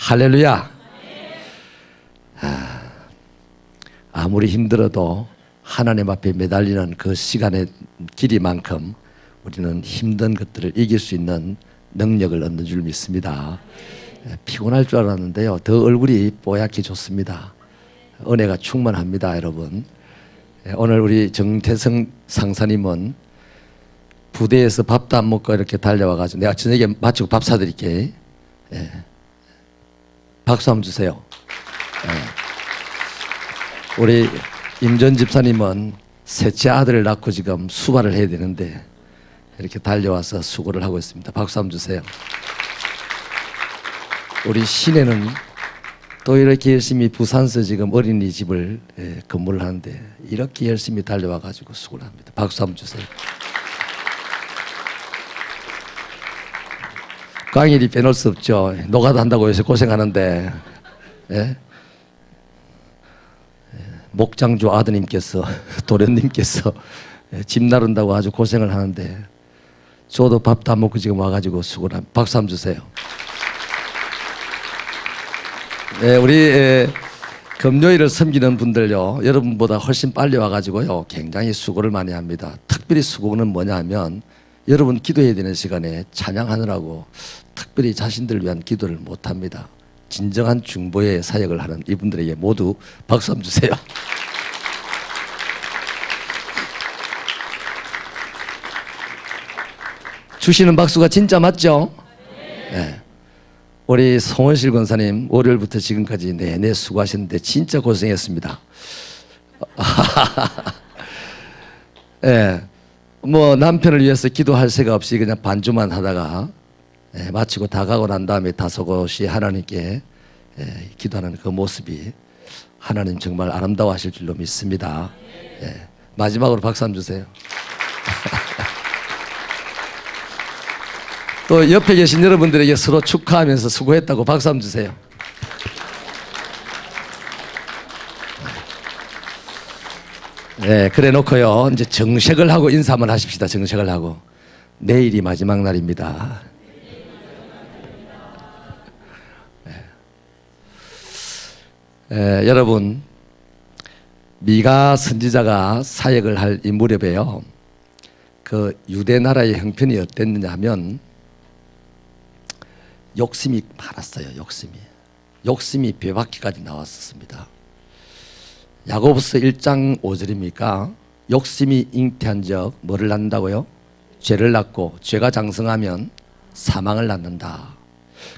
할렐루야. 아무리 힘들어도 하나님 앞에 매달리는 그 시간의 길이만큼 우리는 힘든 것들을 이길 수 있는 능력을 얻는 줄 믿습니다. 피곤할 줄 알았는데요, 더 얼굴이 뽀얗게 좋습니다. 은혜가 충만합니다, 여러분. 오늘 우리 정태성 상사님은 부대에서 밥도 안 먹고 이렇게 달려와가지고 내가 저녁에 마치고 밥 사드릴게. 박수 한번 주세요. 우리 임전 집사님은 셋째 아들을 낳고 지금 수발을 해야 되는데 이렇게 달려와서 수고를 하고 있습니다. 박수 한번 주세요. 우리 시내는 또 이렇게 열심히 부산서 지금 어린이집을 근무를 하는데 이렇게 열심히 달려와 가지고 수고를 합니다. 박수 한번 주세요. 강일이 빼놓을 수 없죠. 노가다 한다고 해서 고생하는데, 예? 목장주 아드님께서, 도련님께서 집 나른다고 아주 고생을 하는데 저도 밥도 안 먹고 지금 와가지고 수고를 합니다. 박수 한번 주세요. 예, 우리 금요일을 섬기는 분들요, 여러분보다 훨씬 빨리 와가지고요 굉장히 수고를 많이 합니다. 특별히 수고는 뭐냐 하면 여러분 기도해야 되는 시간에 찬양하느라고 특별히 자신들을 위한 기도를 못합니다. 진정한 중보의 사역을 하는 이분들에게 모두 박수 한번 주세요. 주시는 박수가 진짜 맞죠? 네. 우리 송원실 권사님 월요일부터 지금까지 내내 수고하셨는데 진짜 고생했습니다. 네. 뭐 남편을 위해서 기도할 새가 없이 그냥 반주만 하다가 마치고 다 가고 난 다음에 다소곳이 하나님께 기도하는 그 모습이 하나님 정말 아름다워 하실 줄로 믿습니다. 마지막으로 박수 한번 주세요. 또 옆에 계신 여러분들에게 서로 축하하면서 수고했다고 박수 한번 주세요. 네, 그래 놓고요 이제 정색을 하고 인사 한번 하십시다. 정색을 하고. 내일이 마지막 날입니다. 여러분, 미가 선지자가 사역을 할 이 무렵에요, 그 유대 나라의 형편이 어땠느냐 하면 욕심이 많았어요. 욕심이 배바퀴까지 나왔었습니다. 야고보서 1장 5절입니까? 욕심이 잉태한 적 뭐를 낳는다고요? 죄를 낳고 죄가 장성하면 사망을 낳는다.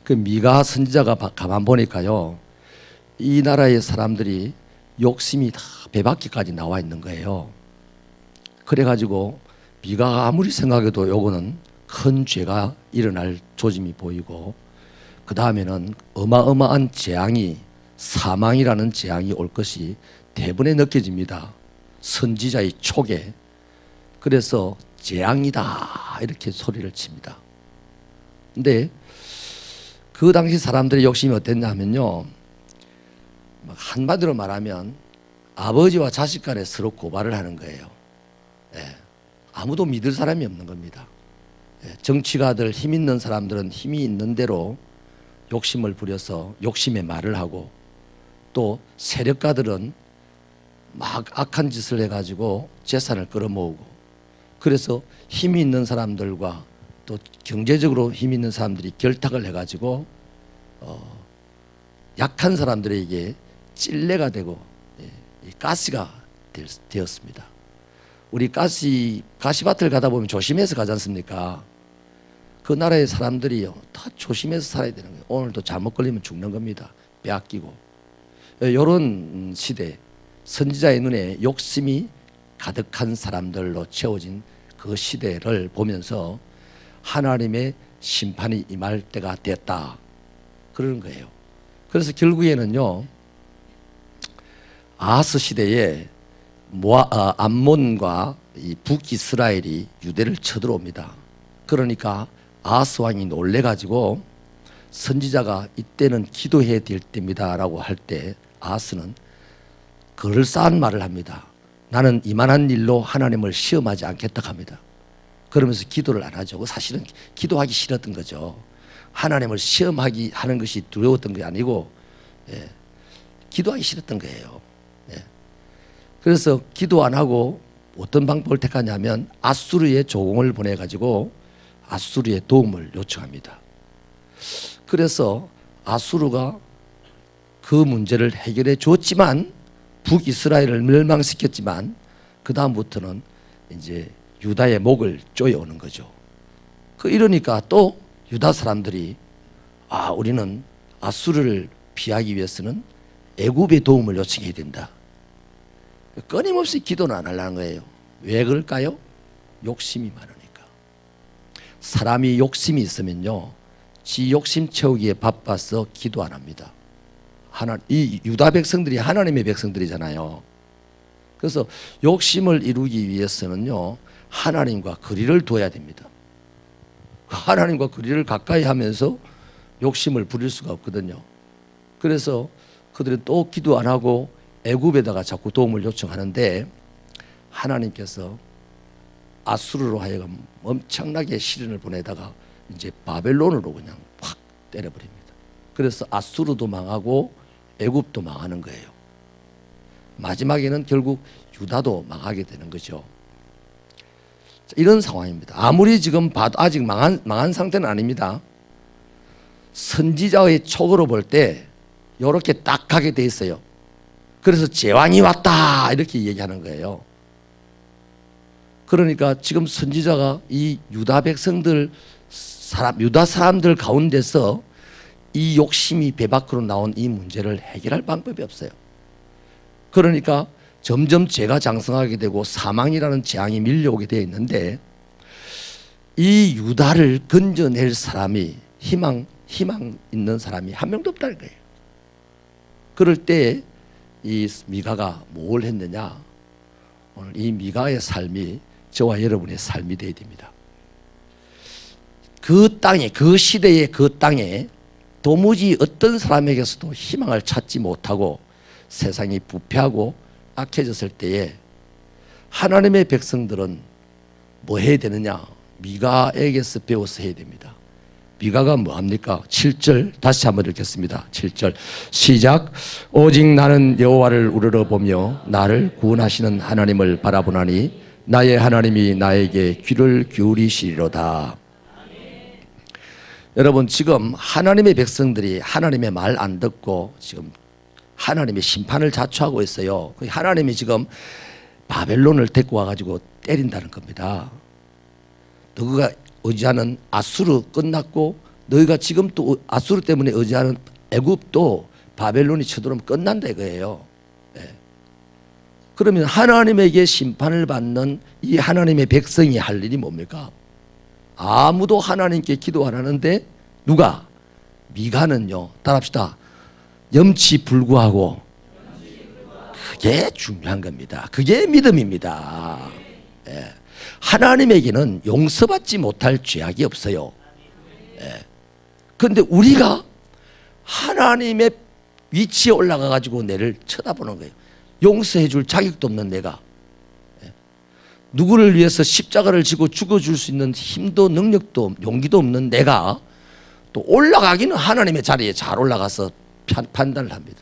그 미가 선지자가 가만 보니까요, 이 나라의 사람들이 욕심이 다 배바퀴까지 나와 있는 거예요. 그래가지고 미가가 아무리 생각해도 요거는 큰 죄가 일어날 조짐이 보이고 그 다음에는 어마어마한 재앙이, 사망이라는 재앙이 올 것이 대번에 느껴집니다. 선지자의 촉에. 그래서 재앙이다 이렇게 소리를 칩니다. 근데 그 당시 사람들의 욕심이 어땠냐 하면요, 한마디로 말하면 아버지와 자식 간에 서로 고발을 하는 거예요. 아무도 믿을 사람이 없는 겁니다. 정치가들, 힘 있는 사람들은 힘이 있는 대로 욕심을 부려서 욕심의 말을 하고, 또 세력가들은 막 악한 짓을 해가지고 재산을 끌어모으고, 그래서 힘이 있는 사람들과 또 경제적으로 힘 있는 사람들이 결탁을 해가지고 약한 사람들에게 찔레가 되고 가시가 되었습니다. 우리 가시밭을 가다 보면 조심해서 가지 않습니까? 그 나라의 사람들이요 다 조심해서 살아야 되는 거예요. 오늘도 잘못 걸리면 죽는 겁니다. 빼앗기고. 이런 시대, 선지자의 눈에 욕심이 가득한 사람들로 채워진 그 시대를 보면서 하나님의 심판이 임할 때가 됐다 그러는 거예요. 그래서 결국에는요, 아하스 시대에 암몬과 이 북이스라엘이 유대를 쳐들어옵니다. 그러니까 아하스 왕이 놀래가지고 선지자가 이때는 기도해야 될 때입니다 라고 할 때 아하스는 그럴싸한 말을 합니다. 나는 이만한 일로 하나님을 시험하지 않겠다 합니다. 그러면서 기도를 안 하죠. 사실은 기도하기 싫었던 거죠. 하나님을 시험하기 하는 것이 두려웠던 게 아니고 기도하기 싫었던 거예요. 그래서 기도 안 하고 어떤 방법을 택하냐면 아수르에 조공을 보내가지고 아수르의 도움을 요청합니다. 그래서 아수르가 그 문제를 해결해 줬지만 북이스라엘을 멸망시켰지만 그 다음부터는 이제 유다의 목을 쪼여오는 거죠. 이러니까 또 유다 사람들이 우리는 아수르를 피하기 위해서는 애굽의 도움을 요청해야 된다. 끊임없이 기도는 안 하려는 거예요. 왜 그럴까요? 욕심이 많으니까. 사람이 욕심이 있으면요, 지 욕심 채우기에 바빠서 기도 안 합니다. 이 유다 백성들이 하나님의 백성들이잖아요. 그래서 욕심을 이루기 위해서는요, 하나님과 거리를 둬야 됩니다. 하나님과 거리를 가까이 하면서 욕심을 부릴 수가 없거든요. 그래서 그들은 또 기도 안 하고 애굽에다가 자꾸 도움을 요청하는데 하나님께서 아수르로 하여금 엄청나게 시련을 보내다가 이제 바벨론으로 그냥 확 때려버립니다. 그래서 아수르도 망하고 애굽도 망하는 거예요. 마지막에는 결국 유다도 망하게 되는 거죠. 이런 상황입니다. 아무리 지금 봐도 아직 망한 상태는 아닙니다. 선지자의 촉으로 볼 때 이렇게 딱 가게 돼 있어요. 그래서 제왕이 왔다 이렇게 얘기하는 거예요. 그러니까 지금 선지자가 이 유다 백성들 유다 사람들 가운데서 이 욕심이 배 밖으로 나온 이 문제를 해결할 방법이 없어요. 그러니까 점점 죄가 장성하게 되고 사망이라는 재앙이 밀려오게 되어 있는데 이 유다를 건져낼 사람이 희망 있는 사람이 한 명도 없다는 거예요. 그럴 때 이 미가가 뭘 했느냐? 오늘 이 미가의 삶이 저와 여러분의 삶이 되어야 됩니다. 그 땅에, 그 시대의 그 땅에 도무지 어떤 사람에게서도 희망을 찾지 못하고 세상이 부패하고 악해졌을 때에 하나님의 백성들은 뭐 해야 되느냐? 미가에게서 배워서 해야 됩니다. 미가가 뭐합니까? 7절 다시 한번 읽겠습니다. 7절 시작. 오직 나는 여호와를 우러러보며 나를 구원하시는 하나님을 바라보나니 나의 하나님이 나에게 귀를 기울이시리로다. 여러분, 지금 하나님의 백성들이 하나님의 말 안 듣고 지금 하나님의 심판을 자초하고 있어요. 하나님이 지금 바벨론을 데리고 와가지고 때린다는 겁니다. 너희가 의지하는 아수르 끝났고 너희가 지금 또 아수르 때문에 의지하는 애굽도 바벨론이 쳐들어오면 끝난다 이거예요. 그러면 하나님에게 심판을 받는 이 하나님의 백성이 할 일이 뭡니까? 아무도 하나님께 기도 안 하는데 누가? 미가는요, 따라합시다. 염치불구하고. 그게 중요한 겁니다. 그게 믿음입니다. 하나님에게는 용서받지 못할 죄악이 없어요. 그런데 우리가 하나님의 위치에 올라가 가지고 내를 쳐다보는 거예요. 용서해 줄 자격도 없는 내가, 누구를 위해서 십자가를 지고 죽어줄 수 있는 힘도 능력도 용기도 없는 내가 또 올라가기는 하나님의 자리에 잘 올라가서 판단을 합니다.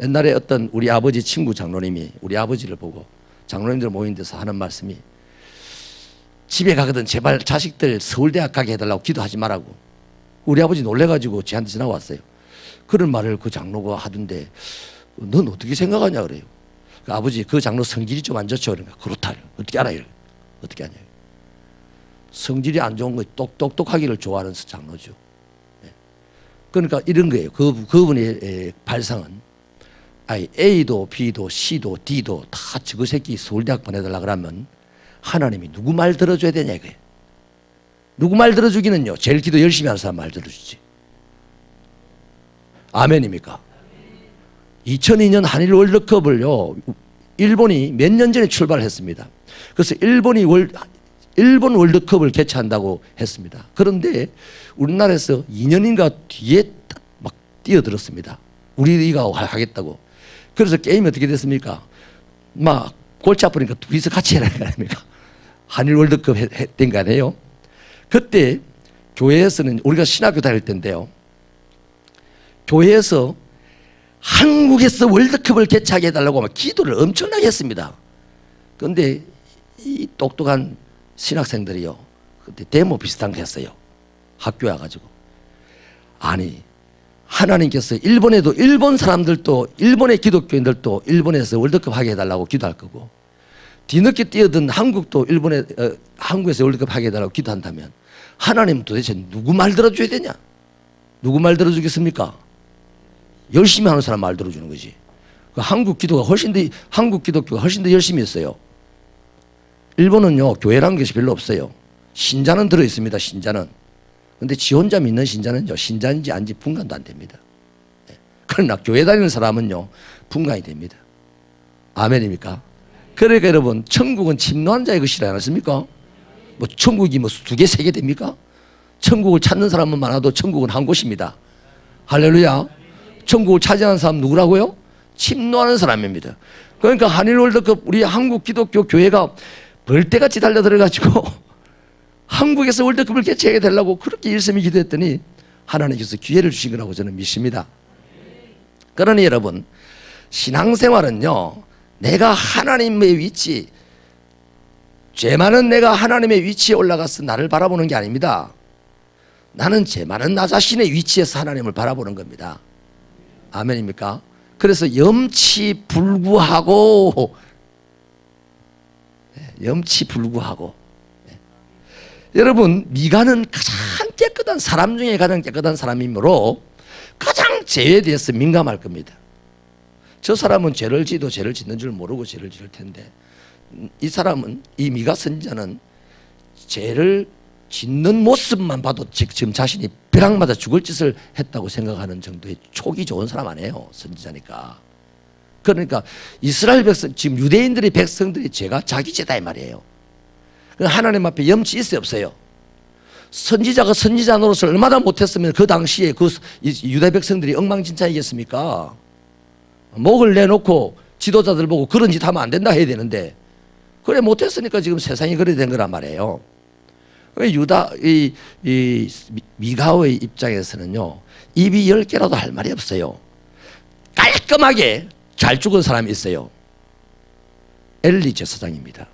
옛날에 어떤 우리 아버지 친구 장로님이 우리 아버지를 보고 장로님들 모인 데서 하는 말씀이, 집에 가거든 제발 자식들 서울대학 가게 해달라고 기도하지 말라고. 우리 아버지 놀래가지고 저한테 전화 왔어요. 그런 말을 그 장로가 하던데 넌 어떻게 생각하냐 그래요. 그 아버지, 그 장로 성질이 좀 안 좋죠. 그러니까 그렇다. 어떻게 알아요? 어떻게 하냐. 성질이 안 좋은 거 똑똑하기를 좋아하는 장로죠. 그러니까 이런 거예요. 그분의 발상은 A도 B도 C도 D도 다 저거 새끼 서울대학 보내달라 그러면 하나님이 누구 말 들어줘야 되냐 이거예요. 누구 말 들어주기는요, 제일 기도 열심히 하는 사람 말 들어주지. 아멘입니까? 2002년 한일 월드컵을요, 일본이 몇 년 전에 출발했습니다. 그래서 일본 월드컵을 개최한다고 했습니다. 그런데 우리나라에서 2년인가 뒤에 막 뛰어들었습니다. 우리가 하겠다고. 그래서 게임이 어떻게 됐습니까? 막 골치 아프니까 둘이서 같이 해라 거 아닙니까? 한일 월드컵 된 거 아니에요? 그때 교회에서는 우리가 신학교 다닐 때인데요, 교회에서 한국에서 월드컵을 개최하게 해달라고 막 기도를 엄청나게 했습니다. 그런데 이 똑똑한 신학생들이요, 그때 데모 비슷한 거 했어요. 학교에 와가지고, 아니 하나님께서 일본에도, 일본 사람들도, 일본의 기독교인들도 일본에서 월드컵 하게 해달라고 기도할 거고, 뒤늦게 뛰어든 한국도 한국에서 월드컵 하게 해달라고 기도한다면 하나님 도대체 누구 말 들어줘야 되냐? 누구 말 들어주겠습니까? 열심히 하는 사람 말 들어주는 거지. 한국 기독교가 훨씬 더 열심히 했어요. 일본은요, 교회라는 것이 별로 없어요. 신자는 들어있습니다. 신자는. 근데 지 혼자 믿는 신자는요, 신자인지 아닌지 분간도 안 됩니다. 그러나 교회 다니는 사람은요, 분간이 됩니다. 아멘입니까? 그러니까 여러분, 천국은 침노한 자의 것이라 하지 않습니까? 뭐 천국이 뭐 2개, 3개 됩니까? 천국을 찾는 사람은 많아도 천국은 한 곳입니다. 할렐루야. 천국을 차지하는 사람 누구라고요? 침노하는 사람입니다. 그러니까 한일 월드컵 우리 한국 기독교 교회가 벌떼같이 달려들어가지고 한국에서 월드컵을 개최하게 되려고 그렇게 열심히 기도했더니 하나님께서 기회를 주신 거라고 저는 믿습니다. 그러니 여러분, 신앙생활은요, 내가 하나님의 위치, 죄 많은 내가 하나님의 위치에 올라가서 나를 바라보는 게 아닙니다. 나는 죄 많은 나 자신의 위치에서 하나님을 바라보는 겁니다. 아멘입니까? 그래서 염치불구하고 여러분, 미가는 가장 깨끗한 사람 중에 가장 깨끗한 사람이므로 가장 죄에 대해서 민감할 겁니다. 저 사람은 죄를 지도 죄를 짓는 줄 모르고 죄를 지을 텐데, 이 사람은, 이 미가 선지자는 죄를 짓는 모습만 봐도 지금 자신이 벼락 맞아 죽을 짓을 했다고 생각하는 정도의 촉이 좋은 사람 아니에요, 선지자니까. 그러니까 이스라엘 백성, 지금 유대인들의 백성들의 죄가 자기 죄다 이 말이에요. 하나님 앞에 염치 있어요, 없어요? 선지자가 선지자 노릇을 얼마나 못했으면 그 당시에 그 유대 백성들이 엉망진창이겠습니까? 목을 내놓고 지도자들 보고 그런 짓 하면 안 된다 해야 되는데, 그래 못했으니까 지금 세상이 그래 된 거란 말이에요. 미가의 입장에서는요, 입이 10개라도 할 말이 없어요. 깔끔하게 잘 죽은 사람이 있어요. 엘리 제사장입니다.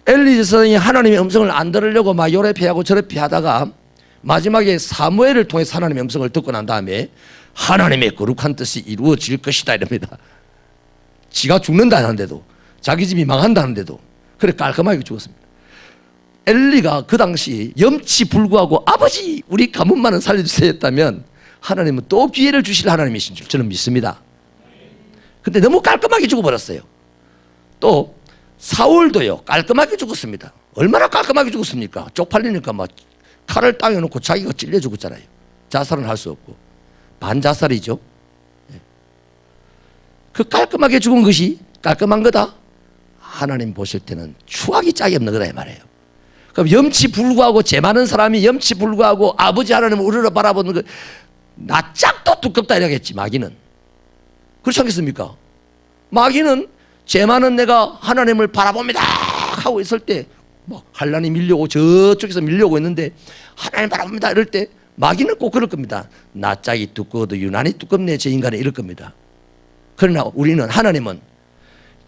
엘리 제사장이 하나님의 음성을 안 들으려고 막 요래 피하고 저래 피하다가 마지막에 사무엘을 통해 하나님의 음성을 듣고 난 다음에 하나님의 거룩한 뜻이 이루어질 것이다 이럽니다. 지가 죽는다는데도, 자기 집이 망한다는데도 그래 깔끔하게 죽었습니다. 엘리가 그 당시 염치불구하고 아버지 우리 가문만은 살려주세요 했다면 하나님은 또 기회를 주실 하나님이신 줄 저는 믿습니다. 근데 너무 깔끔하게 죽어버렸어요. 또 사울도요, 깔끔하게 죽었습니다. 얼마나 깔끔하게 죽었습니까? 쪽팔리니까 막 칼을 땅에 놓고 자기가 찔려 죽었잖아요. 자살은 할 수 없고 반자살이죠. 그 깔끔하게 죽은 것이 깔끔한 거다? 하나님 보실 때는 추하기 짝이 없는 거다 이 말이에요. 그럼 염치불구하고 죄 많은 사람이 염치불구하고 아버지 하나님을 우러러 바라보는 거, 나 짝도 두껍다 이러겠지 마귀는. 그렇지 않겠습니까? 마귀는 죄 많은 내가 하나님을 바라봅니다 하고 있을 때 막 환란이 밀려오고 저쪽에서 밀려오고 있는데 하나님 바라봅니다 이럴 때 마귀는 꼭 그럴 겁니다. 나 짝이 두꺼워도 유난히 두껍네 저 인간은 이럴 겁니다. 그러나 우리는, 하나님은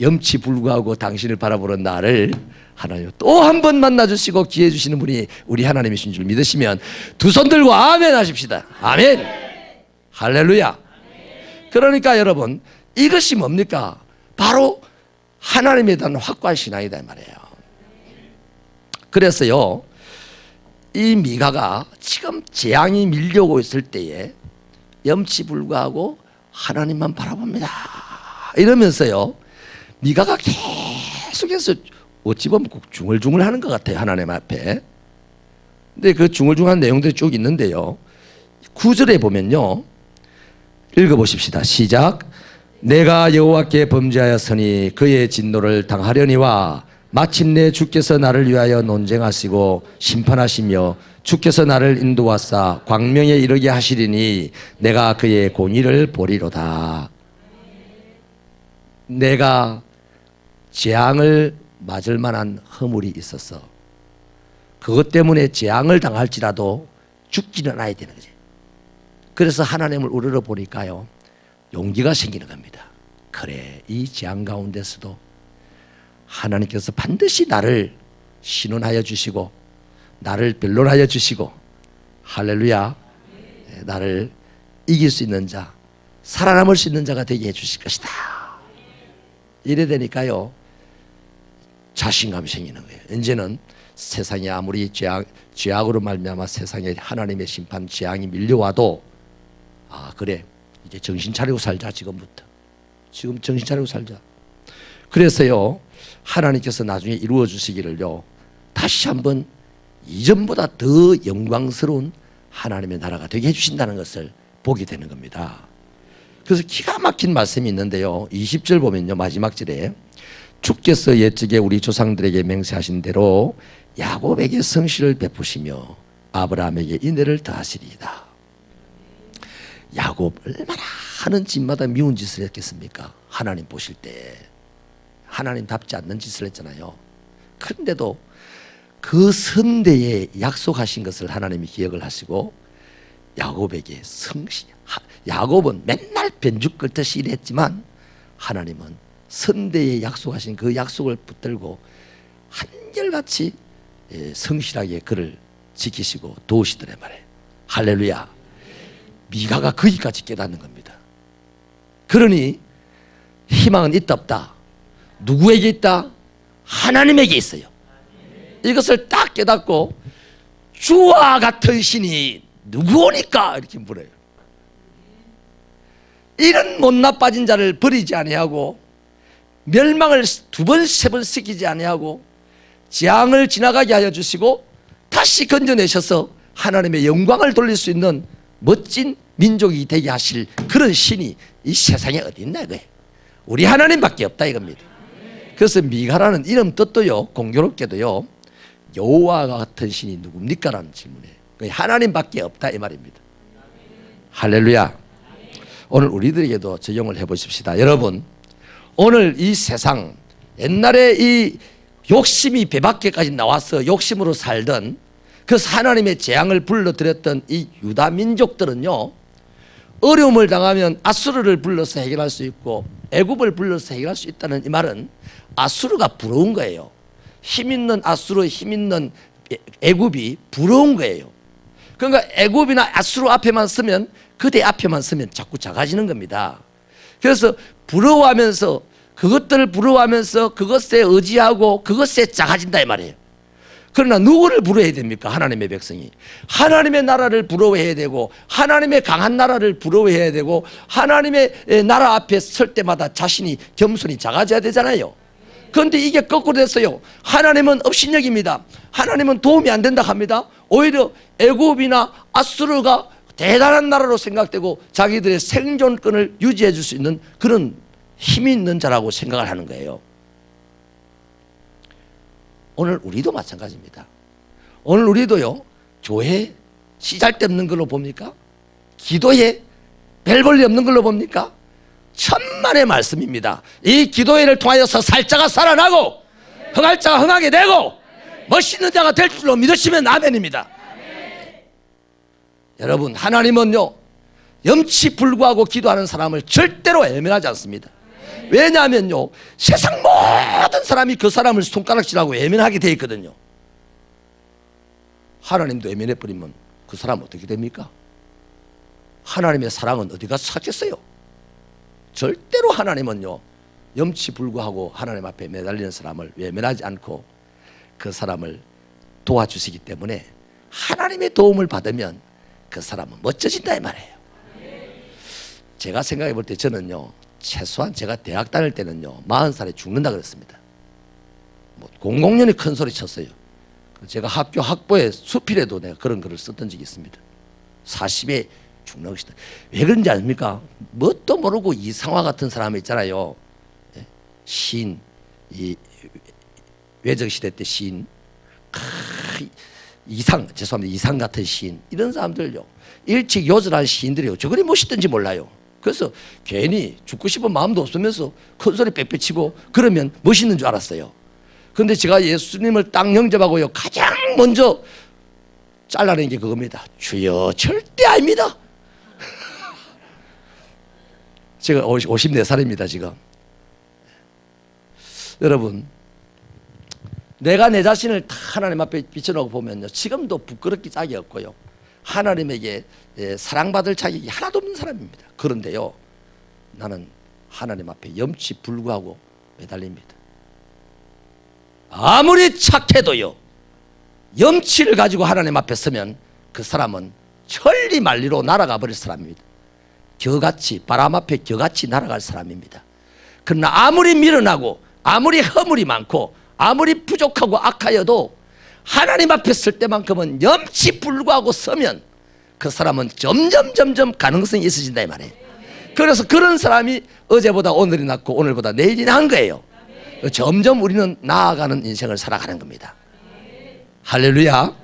염치불구하고 당신을 바라보는 나를 하나님 또 한 번 만나주시고 기회 주시는 분이 우리 하나님이신 줄 믿으시면 두 손 들고 아멘 하십시다. 아멘. 할렐루야. 그러니까 여러분, 이것이 뭡니까? 바로 하나님에 대한 확고한 신앙이다 이 말이에요. 그래서요, 이 미가가 지금 재앙이 밀려오고 있을 때에 염치불구하고 하나님만 바라봅니다 이러면서요, 미가가 계속해서 어찌 보면 꼭 중얼중얼 하는 것 같아요, 하나님 앞에. 근데 그 중얼중얼한 내용들이 쭉 있는데요, 9절에 보면요, 읽어보십시다. 시작. 내가 여호와께 범죄하였으니 그의 진노를 당하려니와 마침내 주께서 나를 위하여 논쟁하시고 심판하시며 주께서 나를 인도하사 광명에 이르게 하시리니 내가 그의 공의를 보리로다. 내가 재앙을 맞을 만한 허물이 있었어. 그것 때문에 재앙을 당할지라도 죽지는 않아야 되는 거지. 그래서 하나님을 우러러 보니까요, 용기가 생기는 겁니다. 그래, 이 재앙 가운데서도 하나님께서 반드시 나를 신원하여 주시고 나를 변론하여 주시고, 할렐루야, 나를 이길 수 있는 자, 살아남을 수 있는 자가 되게 해 주실 것이다. 이래 되니까요, 자신감이 생기는 거예요. 이제는 세상에 아무리 죄악으로 말미암아 세상에 하나님의 심판, 재앙이 밀려와도, 아 그래, 이제 정신 차리고 살자. 지금부터, 지금 정신 차리고 살자. 그래서요, 하나님께서 나중에 이루어 주시기를요, 다시 한번 이전보다 더 영광스러운 하나님의 나라가 되게 해주신다는 것을 보게 되는 겁니다. 그래서 기가 막힌 말씀이 있는데요, 20절 보면요, 마지막 절에 주께서 옛적에 우리 조상들에게 맹세하신 대로 야곱에게 성실을 베푸시며 아브라함에게 인애를 더하시리이다. 야곱 얼마나 하는 짓마다 미운 짓을 했겠습니까? 하나님 보실 때 하나님답지 않는 짓을 했잖아요. 그런데도 그 선대에 약속하신 것을 하나님이 기억을 하시고 야곱에게 야곱은 맨날 변죽 긁듯이 일했지만 하나님은 선대에 약속하신 그 약속을 붙들고 한결같이 성실하게 그를 지키시고 도우시더래 말이에요. 할렐루야. 미가가 거기까지 깨닫는 겁니다. 그러니 희망은 있다 없다? 누구에게 있다? 하나님에게 있어요. 이것을 딱 깨닫고 주와 같은 신이 누구오니까 이렇게 물어요. 이런 못나 빠진 자를 버리지 아니하고 멸망을 두 번 세 번 시키지 아니하고 재앙을 지나가게 하여 주시고 다시 건져내셔서 하나님의 영광을 돌릴 수 있는 멋진 민족이 되게 하실 그런 신이 이 세상에 어디 있나 이거예요. 우리 하나님밖에 없다 이겁니다. 그래서 미가라는 이름 뜻도요, 공교롭게도요, 여호와 같은 신이 누굽니까? 라는 질문이에요. 하나님밖에 없다 이 말입니다. 할렐루야. 오늘 우리들에게도 적용을 해보십시다. 여러분, 오늘 이 세상, 옛날에 이 욕심이 배 밖에까지 나와서 욕심으로 살던, 그래서 하나님의 재앙을 불러들였던 이 유다 민족들은요, 어려움을 당하면 아수르를 불러서 해결할 수 있고 애굽을 불러서 해결할 수 있다는 이 말은 아수르가 부러운 거예요. 힘있는 아수르, 힘있는 애굽이 부러운 거예요. 그러니까 애굽이나 아수르 앞에만 서면, 그대 앞에만 서면 자꾸 작아지는 겁니다. 그래서 부러워하면서, 그것들을 부러워하면서 그것에 의지하고 그것에 작아진다 이 말이에요. 그러나 누구를 부러워해야 됩니까? 하나님의 백성이 하나님의 나라를 부러워해야 되고 하나님의 강한 나라를 부러워해야 되고 하나님의 나라 앞에 설 때마다 자신이 겸손히 작아져야 되잖아요. 그런데 이게 거꾸로 됐어요. 하나님은 업신여깁니다. 하나님은 도움이 안 된다 합니다. 오히려 애굽이나 아수르가 대단한 나라로 생각되고 자기들의 생존권을 유지해 줄 수 있는 그런 힘이 있는 자라고 생각을 하는 거예요. 오늘 우리도 마찬가지입니다. 오늘 우리도요, 교회 시잘데없는 걸로 봅니까? 기도에 별 볼일 없는 걸로 봅니까? 천만의 말씀입니다. 이 기도회를 통하여서 살자가 살아나고 흥할 자가 흥하게 되고 멋있는 자가 될 줄로 믿으시면 아멘입니다. 여러분, 하나님은요, 염치 불구하고 기도하는 사람을 절대로 외면하지 않습니다. 왜냐하면요, 세상 모든 사람이 그 사람을 손가락질하고 외면하게 되어 있거든요. 하나님도 외면해버리면 그 사람 어떻게 됩니까? 하나님의 사랑은 어디 가서 찾겠어요? 절대로 하나님은요, 염치 불구하고 하나님 앞에 매달리는 사람을 외면하지 않고 그 사람을 도와주시기 때문에 하나님의 도움을 받으면 그 사람은 멋져진다 이 말이에요. 제가 생각해 볼 때 저는요, 최소한 제가 대학 다닐 때는요 40살에 죽는다 그랬습니다. 00년에 큰 소리 쳤어요. 제가 학교 학보에 수필에도 내가 그런 글을 썼던 적이 있습니다. 40에 죽는 것이다. 왜 그런지 아십니까? 뭣도 모르고 이상화 같은 사람이 있잖아요. 시인, 이 외적시대 때 시인, 죄송합니다, 이상 같은 시인, 이런 사람들요, 일찍 요절한 시인들이요, 저거리 멋있던지 몰라요. 그래서 괜히 죽고 싶은 마음도 없으면서 큰 소리 빽빽치고 그러면 멋있는 줄 알았어요. 그런데 제가 예수님을 딱 영접하고요, 가장 먼저 잘라낸 게 그겁니다. 주여, 절대 아닙니다. 제가 54살입니다 지금. 여러분, 내가 내 자신을 다 하나님 앞에 비춰놓고 보면요, 지금도 부끄럽기 짝이 없고요, 하나님에게 사랑받을 자격이 하나도 없는 사람입니다. 그런데요, 나는 하나님 앞에 염치 불구하고 매달립니다. 아무리 착해도요, 염치를 가지고 하나님 앞에 서면 그 사람은 천리만리로 날아가 버릴 사람입니다. 겨같이, 바람 앞에 겨같이 날아갈 사람입니다. 그러나 아무리 미련하고 아무리 허물이 많고 아무리 부족하고 악하여도 하나님 앞에 설 때만큼은 염치 불구하고 서면 그 사람은 점점 가능성이 있어진다 이 말이에요. 그래서 그런 사람이 어제보다 오늘이 낫고 오늘보다 내일이 나은 거예요. 점점 우리는 나아가는 인생을 살아가는 겁니다. 할렐루야.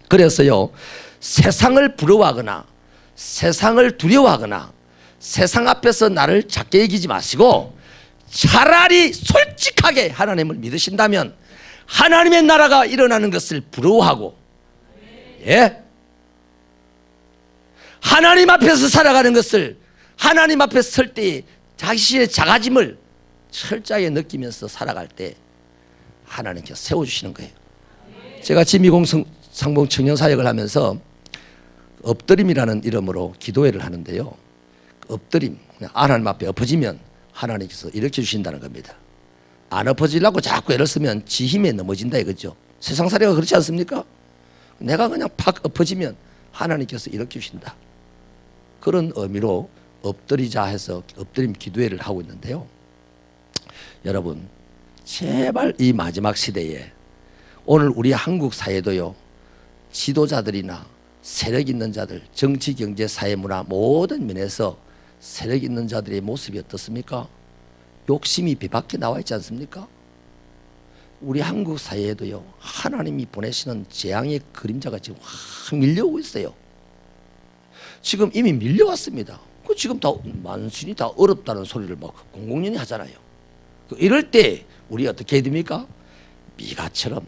그래서요, 세상을 부러워하거나 세상을 두려워하거나 세상 앞에서 나를 작게 여기지 마시고 차라리 솔직하게 하나님을 믿으신다면 하나님의 나라가 일어나는 것을 부러워하고, 예, 하나님 앞에서 살아가는 것을, 하나님 앞에 설 때 자신의 작아짐을 철저하게 느끼면서 살아갈 때 하나님께서 세워주시는 거예요. 제가 지미공 상봉 청년사역을 하면서 엎드림이라는 이름으로 기도회를 하는데요, 엎드림, 하나님 앞에 엎어지면 하나님께서 일으켜 주신다는 겁니다. 안 엎어지려고 자꾸 애를 쓰면 지 힘에 넘어진다 이거죠. 세상 사례가 그렇지 않습니까? 내가 그냥 팍 엎어지면 하나님께서 일으켜 주신다, 그런 의미로 엎드리자 해서 엎드림 기도회를 하고 있는데요, 여러분, 제발 이 마지막 시대에 오늘 우리 한국 사회도요, 지도자들이나 세력 있는 자들, 정치, 경제, 사회, 문화 모든 면에서 세력 있는 자들의 모습이 어떻습니까? 욕심이 배밖에 나와 있지 않습니까? 우리 한국 사회에도요, 하나님이 보내시는 재앙의 그림자가 지금 확 밀려오고 있어요. 지금 이미 밀려왔습니다. 그 지금 다 만신이 다 어렵다는 소리를 막 공공연히 하잖아요. 이럴 때 우리 어떻게 해야 됩니까? 미가처럼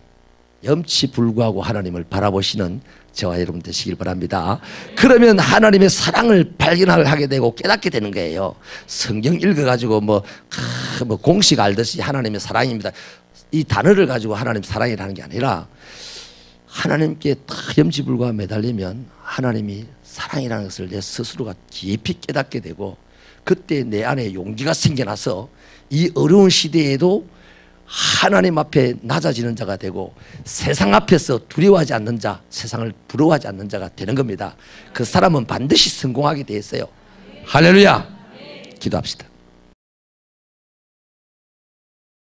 염치 불구하고 하나님을 바라보시는 저와 여러분 되시길 바랍니다. 그러면 하나님의 사랑을 발견하게 되고 깨닫게 되는 거예요. 성경 읽어가지고 뭐 공식 알듯이 하나님의 사랑입니다, 이 단어를 가지고 하나님 사랑이라는 게 아니라 하나님께 다 염치 불구하고 매달리면 하나님이 사랑이라는 것을 내 스스로가 깊이 깨닫게 되고, 그때 내 안에 용기가 생겨나서 이 어려운 시대에도 하나님 앞에 낮아지는 자가 되고 세상 앞에서 두려워하지 않는 자, 세상을 부러워하지 않는 자가 되는 겁니다. 그 사람은 반드시 성공하게 되어 있어요. 할렐루야. 기도합시다.